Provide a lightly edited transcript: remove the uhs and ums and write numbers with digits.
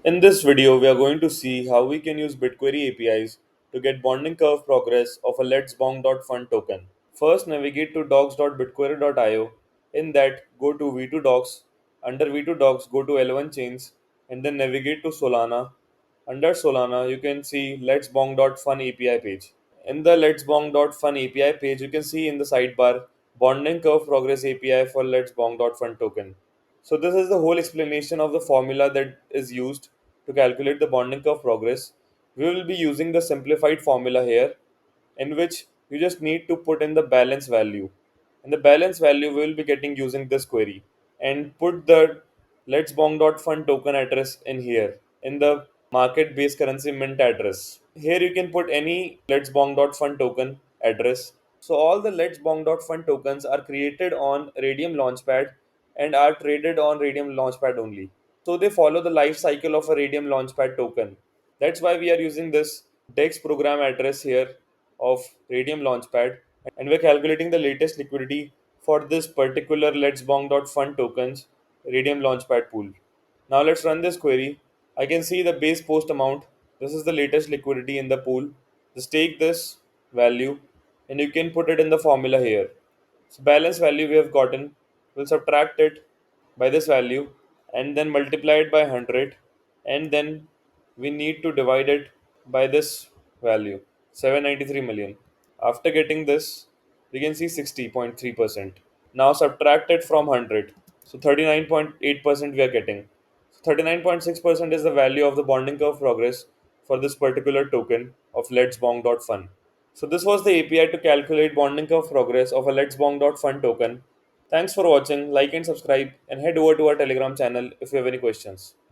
In this video, we are going to see how we can use BigQuery APIs to get bonding curve progress of a Let's Bong.fun token. First, navigate to docs.bitquery.io. In that, go to V2 Docs. Under V2 Docs, go to L1 Chains and then navigate to Solana. Under Solana, you can see Let's Bong.fun API page. In the Let's Bong.fun API page, you can see in the sidebar bonding curve progress API for Let's Bong.fun token. So this is the whole explanation of the formula that is used to calculate the bonding curve progress. We will be using the simplified formula here, in which you just need to put in the balance value. And the balance value we will be getting using this query. And put the Let's Bong.fun token address in here in the market based currency mint address. Here you can put any Let's Bong.fun token address. So all the Let's Bong.fun tokens are created on Radium Launchpad and are traded on Radium Launchpad only. So they follow the life cycle of a Radium Launchpad token. That's why we are using this DEX program address here of Radium Launchpad, and we're calculating the latest liquidity for this particular Let's Bong.fun tokens Radium Launchpad pool. Now let's run this query. I can see the base post amount. This is the latest liquidity in the pool. Just take this value and you can put it in the formula here. So balance value we have gotten, we'll subtract it by this value and then multiply it by 100, and then we need to divide it by this value 793 million. After getting this, we can see 60.3%. Now subtract it from 100. So 39.8% we are getting. So 39.6% is the value of the bonding curve progress for this particular token of Let's Bong.fun. So this was the API to calculate bonding curve progress of a Let's Bong.fun token. Thanks for watching, like and subscribe, and head over to our Telegram channel if you have any questions.